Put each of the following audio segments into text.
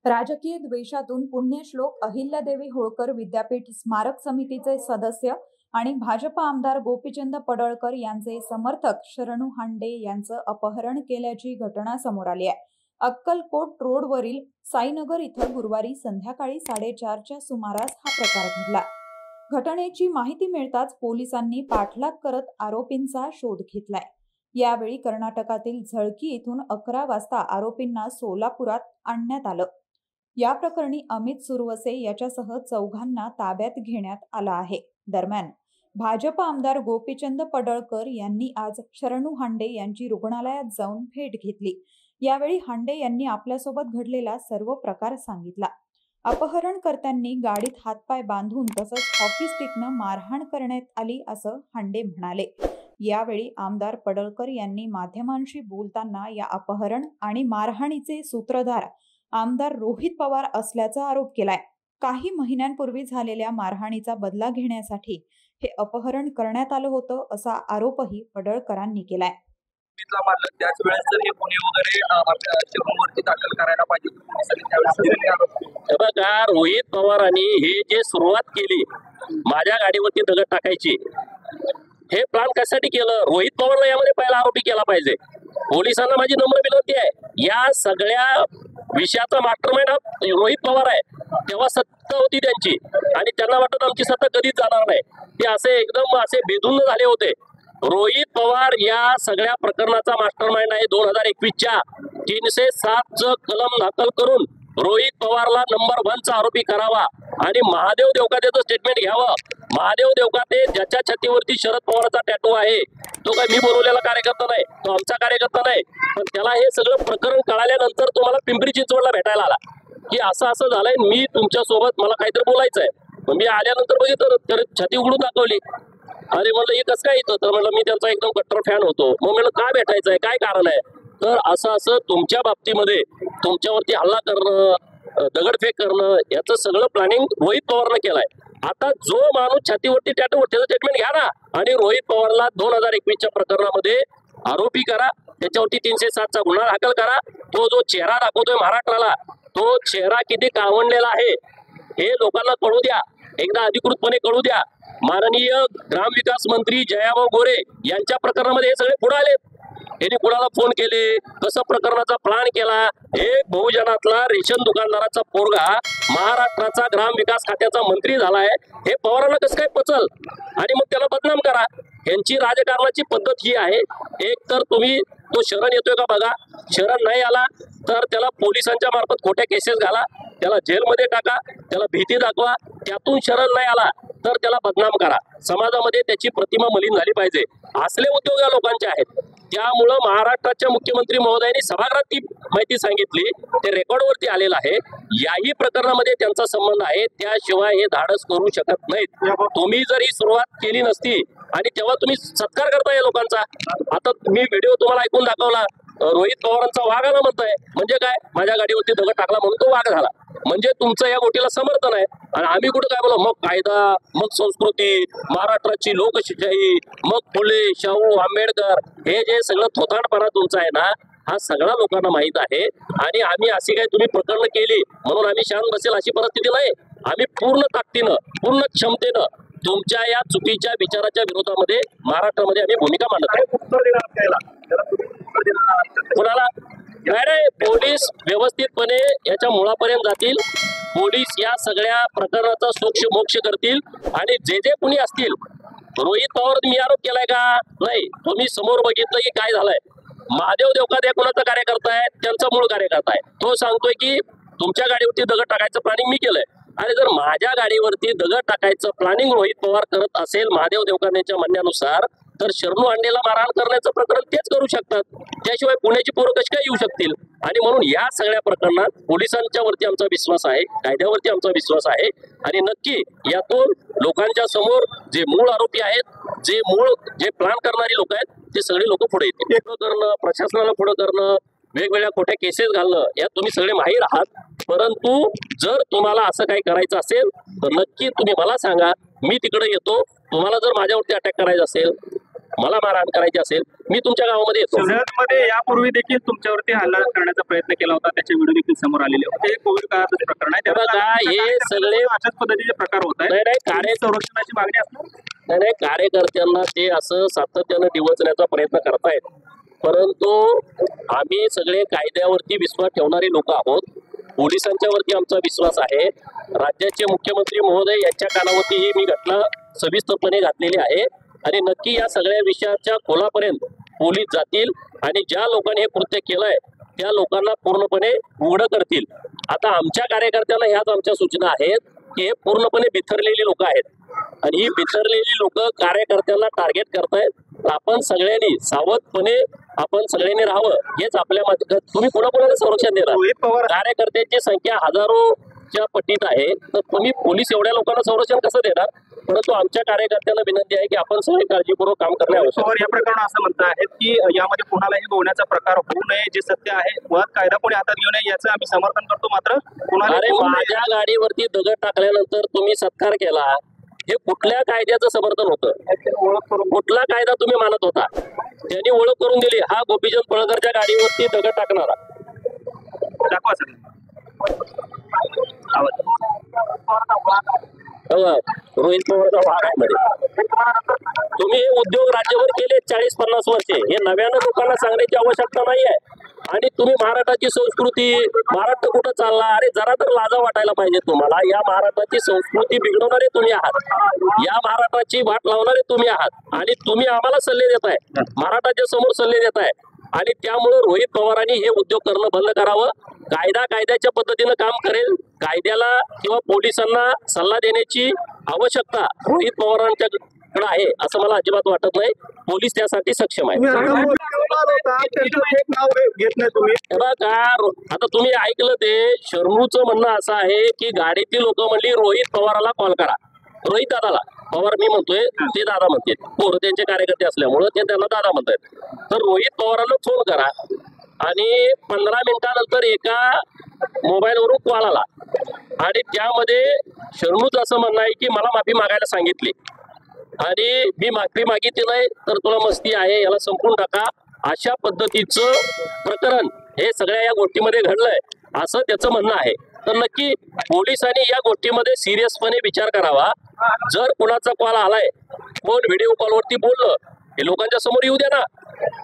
राजकीय द्वेषातून पुण्यश्लोक अहिल्यादेवी होळकर विद्यापीठ स्मारक समितीचे सदस्य आणि भाजप आमदार गोपीचंद पडळकर यांचे समर्थक शरणू हांडे यांचं अपहरण केल्याची घटना समोर आली आहे। अक्कलकोट रोडवरील साईनगर इथं गुरुवारी संध्याकाळी 4:30च्या सुमारास हा प्रकार घडला। घटनेची माहिती मिळताच पोलिसांनी पाठलाग करत आरोपींचा शोध घेतलाय। यावेळी कर्नाटकातील झळकी इथून 11 वाजता आरोपींना सोलापुरात आणण्यात आलं। या प्रकरणी अमित सुरवसे याच्यासह 4घांना ताब्यात घेण्यात आलं आहे। दरम्यान भाजप आमदार गोपीचंद पडळकर यांनी आज शरणू हांडे यांची रुग्णालयात जाऊन भेट घेतली। यावेळी हांडे यांनी आपल्यासोबत घडलेला सर्व प्रकार सांगितला। अपहरणकर्त्यांनी गाडीत हातपाय बांधून तसंच हॉकी स्टिकनं मारहाण करण्यात आली असं हांडे म्हणाले। यावेळी आमदार पडळकर यांनी माध्यमांशी बोलताना या अपहरण आणि मारहाणीचे सूत्रधार आमदार रोहित पवार असल्याचा आरोप केलाय। काही महिन्यांपूर्वी झालेल्या मारहाणीचा बदला घेण्यासाठी हे अपहरण करण्यात आलं होतं असा आरोपही पडळकरांनी केलाय। त्याच वेळेस जर हे गुन्हे वगैरे आपल्या शहरावरती दाखल करायला पाहिजे। बघा, रोहित पवारांनी हे जे सुरुवात केली माझ्या गाडीवरती दगड टाकायची, हे प्लॅन कशासाठी केलं? रोहित पवारला यामध्ये पहिला आरोपी केला पाहिजे। पोलिसांना माझी नम्र विनंती आहे, या सगळ्या विषयाचा मास्टरमाइंड रोहित पवार आहे। तेव्हा सत्ता होती त्यांची आणि त्यांना वाटत आमची सत्ता कधीच जाणार नाही, ते असे एकदम असे बेधुंद झाले होते। रोहित पवार या सगळ्या प्रकरणाचा मास्टरमाइंड आहे। 2021च्या 307चं कलम दाखल करून रोहित पवारला नंबर 1चा आरोपी करावा आणि महादेव देवकातेचं स्टेटमेंट घ्यावं। महादेव देवकाते ज्याच्या छातीवरती शरद पवारांचा टॅटू आहे, तो काय मी बोलवलेला कार्यकर्ता नाही, तो आमचा कार्यकर्ता नाही, पण त्याला हे सगळं प्रकरण कळाल्यानंतर तो मला पिंपरी चिंचवडला भेटायला आला की असं असं झालंय, मी तुमच्या सोबत मला काहीतरी बोलायचं आहे। मी आल्यानंतर बघितलं तर छाती उघडून दाखवली। अरे म्हणलं हे कसं काय येतं? तर म्हणलं मी त्यांचा एकदम कट्टर फॅन होतो। मग म्हणलं काय भेटायचं आहे, काय कारण आहे? तर असं तुमच्या बाबतीमध्ये तुमच्यावरती हल्ला करणं, दगडफेक करणं, याचं सगळं प्लॅनिंग रोहित पवारनं केलाय। आता जो माणूस छातीवरती टॅटू त्याचं स्टेटमेंट घ्या ना आणि रोहित पवारला 2021च्या प्रकरणामध्ये आरोपी करा, त्याच्यावरती 307चा गुन्हा दाखल करा। तो जो चेहरा दाखवतोय महाराष्ट्राला, तो चेहरा किती कावंडलेला आहे हे लोकांना कळू द्या, एकदा अधिकृतपणे कळू द्या। माननीय ग्रामविकास मंत्री जयाभाऊ गोरे यांच्या प्रकरणामध्ये हे सगळे पुढे आले। यांनी कुणाला फोन केले, कसं प्रकरणाचा प्लॅन केला। एक बहुजनातला रेशन दुकानदाराचा पोरगा महाराष्ट्राचा ग्रामविकास खात्याचा मंत्री झालाय, हे पवारांना कसं काय पचल आणि मग त्याला बदनाम करा। यांची राजकारणाची पद्धत ही आहे। एक तर तुम्ही तो शरण येतोय का बघा, शरण नाही आला तर त्याला पोलिसांच्या मार्फत खोट्या केसेस घाला, त्याला जेलमध्ये टाका, त्याला भीती दाखवा। त्यातून शरण नाही आला तर त्याला बदनाम करा, समाजामध्ये त्याची प्रतिमा मलिन झाली पाहिजे। असले उद्योग या लोकांचे आहेत। त्यामुळं महाराष्ट्राच्या मुख्यमंत्री महोदयांनी सभागृहात ती माहिती सांगितली, ते रेकॉर्डवरती आलेलं आहे। याही प्रकरणामध्ये त्यांचा संबंध आहे, त्याशिवाय हे धाडस करू शकत नाहीत। तुम्ही जर ही सुरुवात केली नसती आणि तेव्हा तुम्ही सत्कार करता या लोकांचा। आता मी व्हिडिओ तुम्हाला ऐकून दाखवला, रोहित पवारांचा वाघ आला म्हणताय, म्हणजे काय? माझ्या गाडीवरती दगड टाकला म्हणून तो वाघ झाला, म्हणजे तुमचं या गोष्टीला समर्थन आहे। आणि आम्ही कुठं काय बोललो? मग कायदा, मग संस्कृती, महाराष्ट्राची लोकशाही, मग फुले, शाहू, आंबेडकर, हे जे सगळं थोतांडपणा तुमचा आहे ना, हा सगळा लोकांना माहित आहे। आणि आम्ही अशी काय तुम्ही प्रकरण केली म्हणून आम्ही शांत बसेल अशी परिस्थिती नाही। आम्ही पूर्ण ताकदीनं, पूर्ण क्षमतेनं तुमच्या या चुकीच्या विचाराच्या विरोधामध्ये महाराष्ट्रामध्ये आम्ही भूमिका मांडत आहोत। कुणाला नाही, पोलीस व्यवस्थितपणे याच्या मुळापर्यंत जातील। पोलीस या सगळ्या प्रकरणाचा मोक्ष करतील आणि जे जे कुणी असतील, रोहित पवार मी आरोप केलाय का? नाही, तुम्ही समोर बघितलं की काय झालंय। महादेव देवकाते कोणाचा कार्यकर्ता आहे? त्यांचा मूळ कार्यकर्ता आहे। तो सांगतोय की तुमच्या गाडीवरती दगड टाकायचं प्लॅनिंग मी केलंय। आणि जर माझ्या गाडीवरती दगड टाकायचं प्लॅनिंग रोहित पवार करत असेल महादेव देवकातेच्या म्हणण्यानुसार, तर शरणू हांडेला मारहाण करण्याचं प्रकरण तेच करू शकतात, त्याशिवाय पुण्याची पोरं कशी काय येऊ शकतील? आणि म्हणून या सगळ्या प्रकरणात पोलिसांच्या वरती आमचा विश्वास आहे, कायद्यावरती आमचा विश्वास आहे। आणि नक्की यातून लोकांच्या समोर जे मूळ आरोपी आहेत, जे प्लॅन करणारी लोक आहेत, ते सगळे लोक पुढे येतील। पुढं करणं, प्रशासनाला पुढं करणं, वेगवेगळ्या खोट्या केसेस घालणं, यात तुम्ही सगळे माहीर आहात। परंतु जर तुम्हाला असं काही करायचं असेल तर नक्की तुम्ही मला सांगा, मी तिकडे येतो। तुम्हाला जर माझ्यावरती अटॅक करायचा असेल मला मारहाण करायची असेल मी तुमच्या गावामध्ये येतो. सुरतमध्ये यापूर्वी देखील तुमच्यावरती हल्ला करण्याचा प्रयत्न केला होता, त्याचे व्हिडिओ देखील समोर आलेले होते. हे कोविड काळातच प्रकरण आहे. बघा, हे सगळे अशाच पद्धतीचे प्रकार होत नाही, आहेत. नाही, संरक्षणाची मागणी असणार. नाही, कार्यकर्त्यांना ते असं सातत्यानं डिवचण्याचा प्रयत्न करतायत, परंतु आम्ही सगळे कायद्यावरती विश्वास ठेवणारे लोक आहोत. पोलिसांच्या वरती आमचा विश्वास आहे. राज्याचे मुख्यमंत्री महोदय यांच्या कानावरती ही मी घटना सविस्तरपणे घातलेली आहे आणि नक्की या सगळ्या विषयाच्या खोलापर्यंत पोलीस जातील आणि ज्या लोकांनी हे कृत्य केलंय त्या लोकांना पूर्णपणे उघडं करतील. आता आमच्या कार्यकर्त्यांना ह्याच आमच्या सूचना आहेत की हे पूर्णपणे बिथरलेली लोक आहेत आणि ही बिथरलेली लोक कार्यकर्त्यांना टार्गेट करतायत. आपण सगळ्यांनी सावधपणे आपण सगळ्यांनी राहावं हेच आपल्या तुम्ही कोणाकोणाला संरक्षण देणार? रोहित पवार कार्यकर्त्यांची संख्या हजारोच्या पटीत आहे, तर तुम्ही पोलीस एवढ्या लोकांना संरक्षण कसं देणार? परंतु आमच्या कार्यकर्त्यांना विनंती आहे की आपण सगळे काळजीपूर्वक काम करणे आवश्यक आहे. पवार या प्रकरणात असं म्हणत आहेत की यामध्ये कोणालाही गोवण्याचा प्रकार होऊ नये, जे सत्य आहे मुळात कायदा कोणी हातात घेऊ नये याचं आम्ही समर्थन करतो. मात्र कोणाला अरे, माझ्या गाडीवरती दगड टाकल्यानंतर तुम्ही सत्कार केला, हे कुठल्या कायद्याचं समर्थन होतं? कुठला कायदा तुम्ही मानत होता? त्यांनी ओळख करून दिली, हा गोपीचंद पडळकरच्या गाडीवरती दगड टाकणारा. दाखवा सर आवाज. रोहित पवारचा वाघ आहे मध्ये. तुम्ही हे उद्योग राज्यभर केले 40-50 वर्षे, हे नव्यानं लोकांना सांगण्याची आवश्यकता नाही आहे. आणि तुम्ही महाराष्ट्राची संस्कृती, महाराष्ट्र कुठं चालला? अरे जरा तर लाजा वाटायला पाहिजे तुम्हाला. या महाराष्ट्राची संस्कृती बिघडवणारे तुम्ही आहात, या महाराष्ट्राची वाट लावणारे तुम्ही आहात आणि तुम्ही आम्हाला सल्ले देताय, महाराष्ट्राच्या समोर सल्ले देताय. आणि त्यामुळे रोहित पवारांनी हे उद्योग करणं बंद करावं. कायदा कायद्याच्या पद्धतीनं काम करेल. कायद्याला किंवा पोलिसांना सल्ला देण्याची आवश्यकता रोहित पवारांच्याकडे आहे असं मला अजिबात वाटत नाही. पोलीस त्यासाठी सक्षम आहे. आता तुम्ही ऐकलं ते शर्मूचं म्हणणं असं आहे की गाडीतील लोक म्हणली रोहित पवाराला कॉल करा. रोहित दादाला पवार मी म्हणतोय, ते दादा म्हणते. पोरं त्यांचे कार्यकर्ते असल्यामुळे ते त्यांना दादा म्हणतात. तर रोहित पवारांना फोन करा आणि 15 मिनिटानंतर एका मोबाईलवरून कॉल आला आणि त्यामध्ये शर्मूचं असं म्हणणं आहे की मला माफी मागायला सांगितली आणि मी माफी मागितली नाही तर तुला मस्ती आहे, याला संपून टाका. अशा पद्धतीचं प्रकरण हे सगळ्या या गोष्टीमध्ये घडलंय असं त्याचं म्हणणं आहे. तर नक्की पोलिसांनी या गोष्टीमध्ये सिरियसपणे विचार करावा. जर कुणाचा कॉल आलाय, कोण व्हिडिओ कॉलवरती बोललं, हे लोकांच्या समोर येऊ द्या ना.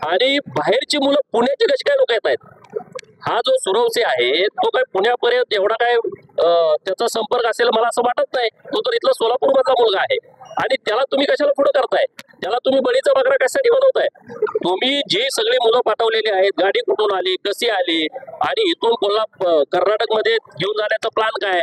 आणि बाहेरची मुलं पुण्याचे कसे काय लोक येत आहेत? हा जो सुरवसे आहे तो काय पुण्यापर्यंत एवढा काय त्याचा संपर्क असेल मला असं वाटत नाही. तो तर इथला सोलापूर मधला मुलगा आहे आणि त्याला तुम्ही कशाला पुढे करताय? त्याला तुम्ही बळीचा बकरा कशासाठी बनवताय? तुम्ही जी सगळी मुलं पाठवलेली आहेत, गाडी कुठून आली, कशी आली आणि इथून कर्नाटक मध्ये घेऊन जाण्याचा प्लॅन काय?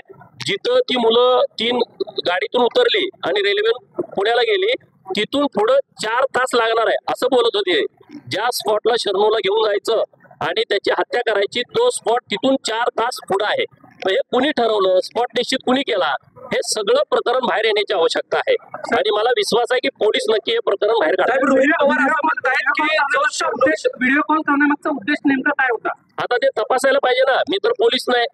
जिथं ती मुलं 3 गाडीतून उतरली आणि रेल्वे पुण्याला गेली, तिथून पुढं 4 तास लागणार आहे असं बोलत होते. ज्या स्पॉटला शर्मूला घेऊन जायचं आणि त्याची हत्या करायची, तो स्पॉट तिथून 4 तास पुढे आहे. हे कुणी ठरवलं? स्पॉट निश्चित कुणी केला? हे सगळं प्रकरण बाहेर येण्याची आवश्यकता आहे आणि मला विश्वास आहे की पोलीस नक्की हे प्रकरण बाहेर काढतात. रोहित पवार असं म्हणतायत की व्हिडिओ कॉल करण्यामागचा उद्देश नेमका काय होता? आता ते तपासायला पाहिजे ना. मी तर पोलीस नाही,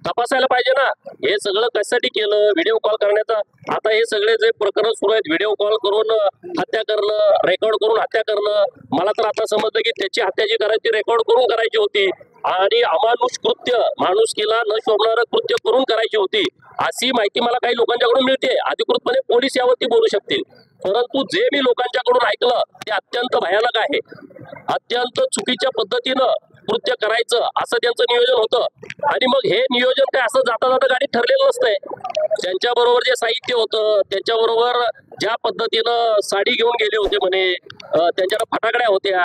तपासायला पाहिजे ना हे सगळं कशासाठी केलं, व्हिडिओ कॉल करण्याचा. आता हे सगळे जे प्रकरण सुरू आहेत, व्हिडिओ कॉल करून हत्या करणं, रेकॉर्ड करून हत्या करणं, मला तर आता समजलं की त्याची हत्या जी करायची रेकॉर्ड करून करायची होती आणि अमानुष कृत्य, माणुसकीला न शोभणारं कृत्य करून करायची होती अशी माहिती मला काही लोकांच्याकडून मिळते. अधिकृतपणे पोलीस यावरती बोलू शकतील, परंतु जे मी लोकांच्याकडून ऐकलं ते अत्यंत भयानक आहे. अत्यंत चुकीच्या पद्धतीनं कृत्य करायचं असं त्यांचं नियोजन होतं आणि मग हे नियोजन काय असं जाता जाता गाडीत ठरलेलं नसतंय. त्यांच्या बरोबर जे साहित्य होतं, त्याच्याबरोबर ज्या पद्धतीनं साडी घेऊन गेले होते म्हणे, त्यांच्याकडे फटाकड्या होत्या,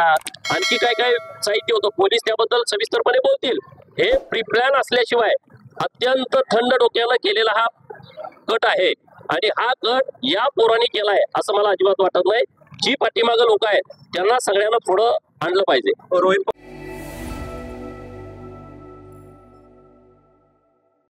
आणखी काय काय साहित्य होतं, पोलीस त्याबद्दल सविस्तरपणे बोलतील. हे प्री प्लॅन असल्याशिवाय अत्यंत थंड डोक्याला केलेला हा कट आहे आणि हा कट या पोरांनी केलाय असं मला अजिबात वाटत नाही. जी पाठीमागं लोक आहेत त्यांना सगळ्यांना पुढं आणलं पाहिजे. रोहित